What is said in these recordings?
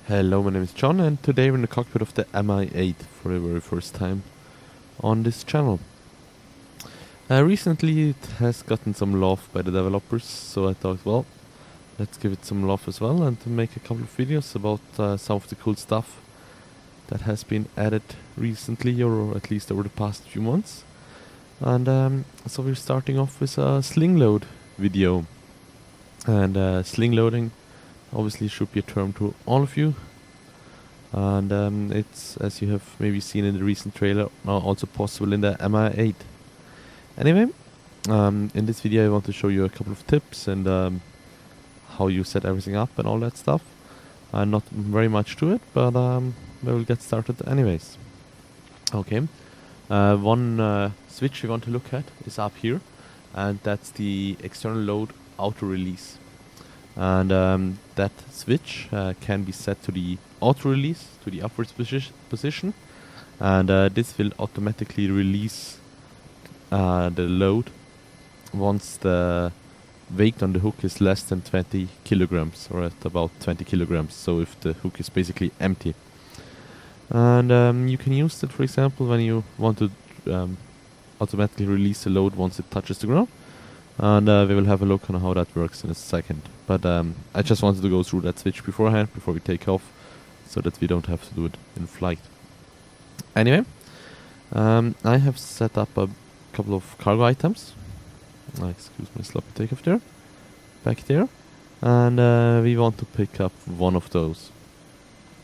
Hello, my name is John, and today we're in the cockpit of the Mi-8 for the very first time on this channel. Recently it has gotten some love by the developers, so I thought, well, let's give it some love as well and make a couple of videos about some of the cool stuff that has been added recently, or at least over the past few months. And so we're starting off with a sling load video. And sling loading obviously should be a term to all of you, and it's, as you have maybe seen in the recent trailer, now also possible in the Mi-8. Anyway, in this video I want to show you a couple of tips and how you set everything up and all that stuff. Not very much to it, but we will get started anyways. Okay, one switch we want to look at is up here, and that's the external load auto release. And that switch can be set to the auto release, to the upwards position, and this will automatically release the load once the weight on the hook is less than 20 kilograms, or at about 20 kilograms, so if the hook is basically empty. And you can use that, for example, when you want to automatically release the load once it touches the ground. And we will have a look on how that works in a second. But I just wanted to go through that switch beforehand, before we take off, so that we don't have to do it in flight. Anyway, I have set up a couple of cargo items. Excuse my sloppy takeoff there. Back there. And we want to pick up one of those.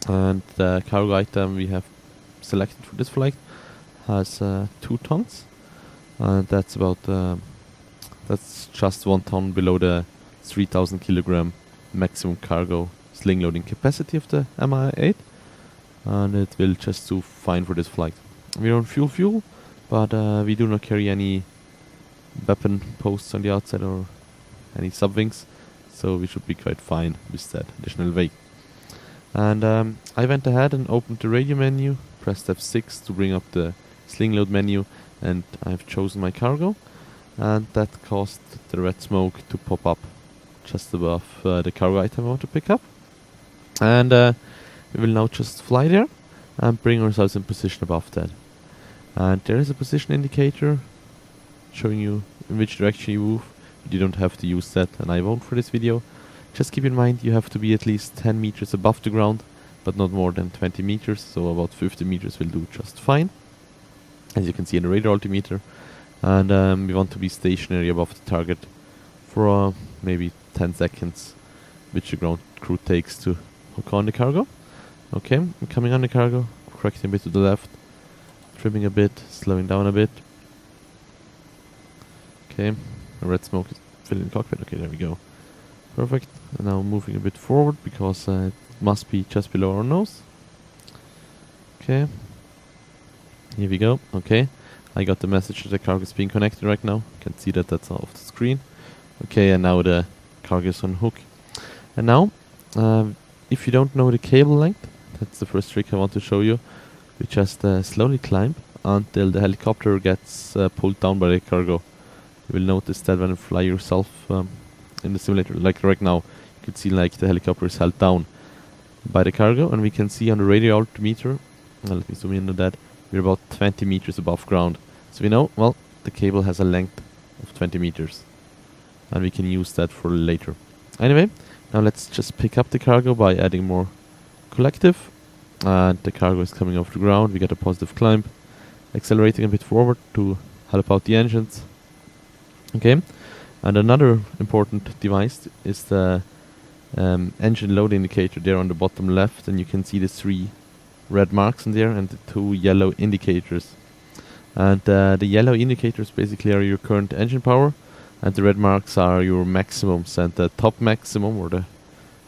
And the cargo item we have selected for this flight has 2 tons. And that's about... that's just 1 ton below the 3000 kilogram maximum cargo sling loading capacity of the Mi-8, and it will just do fine for this flight. We're on fuel, but we do not carry any weapon posts on the outside or any subwings, so we should be quite fine with that additional weight. And I went ahead and opened the radio menu, pressed F6 to bring up the sling load menu, and I've chosen my cargo. And that caused the red smoke to pop up just above the cargo item I want to pick up. And we will now just fly there and bring ourselves in position above that. And there is a position indicator showing you in which direction you move. You don't have to use that, and I won't for this video. Just keep in mind you have to be at least 10 meters above the ground, but not more than 20 meters, so about 50 meters will do just fine, as you can see in the radar altimeter. And we want to be stationary above the target for maybe 10 seconds, which the ground crew takes to hook on the cargo. Okay, I'm coming on the cargo, correcting a bit to the left, trimming a bit, slowing down a bit. Okay, the red smoke is filling the cockpit. Okay, there we go. Perfect. And now moving a bit forward, because it must be just below our nose. Okay, here we go. Okay. I got the message that the cargo is being connected right now. You can see that that's off the screen. Okay, and now the cargo is on hook. And now, if you don't know the cable length, that's the first trick I want to show you. We just slowly climb until the helicopter gets pulled down by the cargo. You will notice that when you fly yourself in the simulator, like right now, you can see like the helicopter is held down by the cargo, and we can see on the radio altimeter, let me zoom in on that, we're about 20 meters above ground. So we know, well, the cable has a length of 20 meters. And we can use that for later. Anyway, now let's just pick up the cargo by adding more collective. And the cargo is coming off the ground. We get a positive climb. Accelerating a bit forward to help out the engines. Okay. And another important device is the engine load indicator there on the bottom left. And you can see the 3 red marks in there and the 2 yellow indicators. And the yellow indicators basically are your current engine power, and the red marks are your maximums. And the top maximum, or the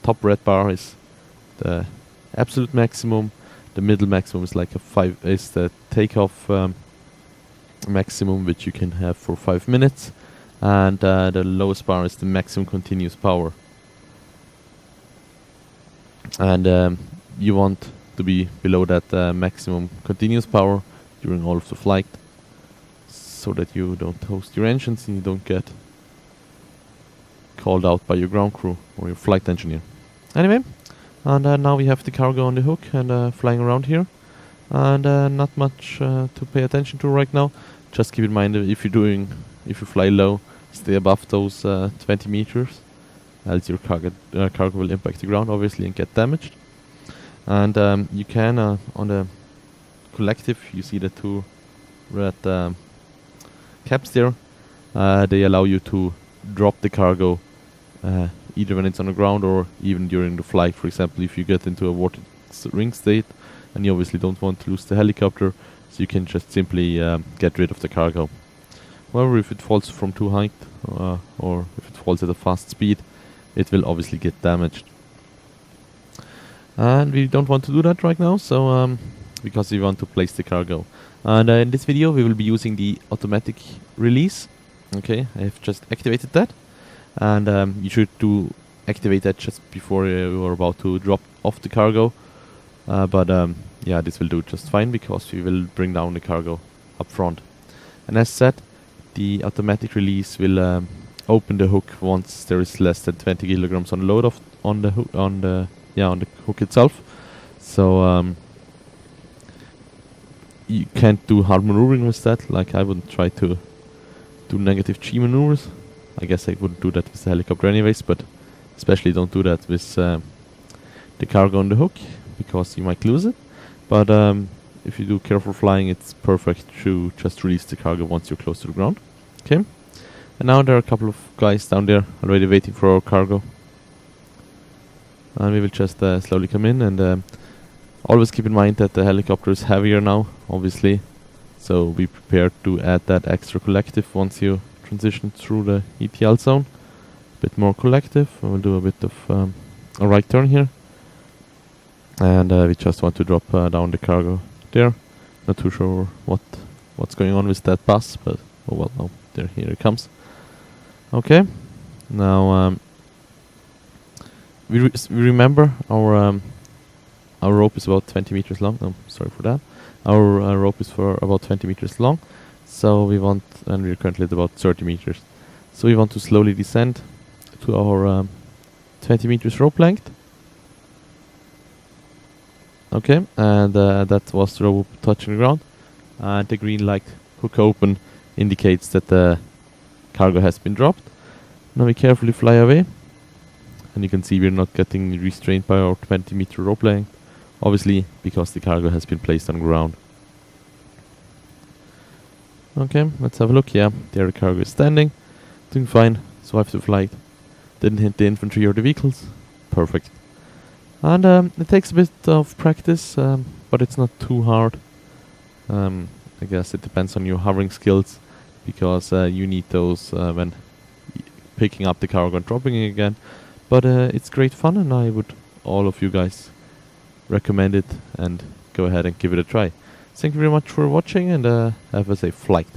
top red bar, is the absolute maximum. The middle maximum is like is the takeoff maximum, which you can have for 5 minutes. And the lowest bar is the maximum continuous power. And you want to be below that maximum continuous power during all of the flight, so that you don't toast your engines and you don't get called out by your ground crew or your flight engineer. Anyway, And now we have the cargo on the hook and flying around here. And not much to pay attention to right now. Just keep in mind that if you fly low, stay above those 20 meters, else your cargo will impact the ground obviously and get damaged. And you can on the collective, you see the two red caps there. They allow you to drop the cargo either when it's on the ground or even during the flight. For example, if you get into a vortex ring state and you obviously don't want to lose the helicopter, so you can just simply get rid of the cargo. However, if it falls from too height or if it falls at a fast speed, it will obviously get damaged. And we don't want to do that right now, so because we want to place the cargo. And in this video we will be using the automatic release. Okay, I have just activated that, and you should activate that just before you are about to drop off the cargo. But yeah, this will do just fine because we will bring down the cargo up front. And as said, the automatic release will open the hook once there is less than 20 kilograms on load on the hook itself. So you can't do hard maneuvering with that. Like, I wouldn't try to do negative G maneuvers. I guess I wouldn't do that with the helicopter anyways, but especially don't do that with the cargo on the hook, because you might lose it. But if you do careful flying, it's perfect to just release the cargo once you're close to the ground. Okay, and now there are a couple of guys down there already waiting for our cargo, and we will just slowly come in. And always keep in mind that the helicopter is heavier now, obviously, so be prepared to add that extra collective once you transition through the ETL zone. A bit more collective, and we'll do a bit of a right turn here. And we just want to drop down the cargo there. Not too sure what's going on with that bus, but oh well, no, here it comes. Okay, now we remember our rope is about 20 meters long. Oh, sorry for that. Our rope is for about 20 meters long, so we want, and we're currently at about 30 meters. So we want to slowly descend to our 20 meters rope length. Okay, and that was the rope touching the ground, and the green light hook open indicates that the cargo has been dropped. Now we carefully fly away, and you can see we're not getting restrained by our 20 meter rope length, obviously because the cargo has been placed on ground. Okay, let's have a look. Yeah, there the cargo is standing, doing fine, survived the flight, didn't hit the infantry or the vehicles, perfect. And it takes a bit of practice, but it's not too hard. I guess it depends on your hovering skills, because you need those when picking up the cargo and dropping it again. But it's great fun, and I would all of you guys recommend it, and go ahead and give it a try. Thank you very much for watching, and have a safe flight.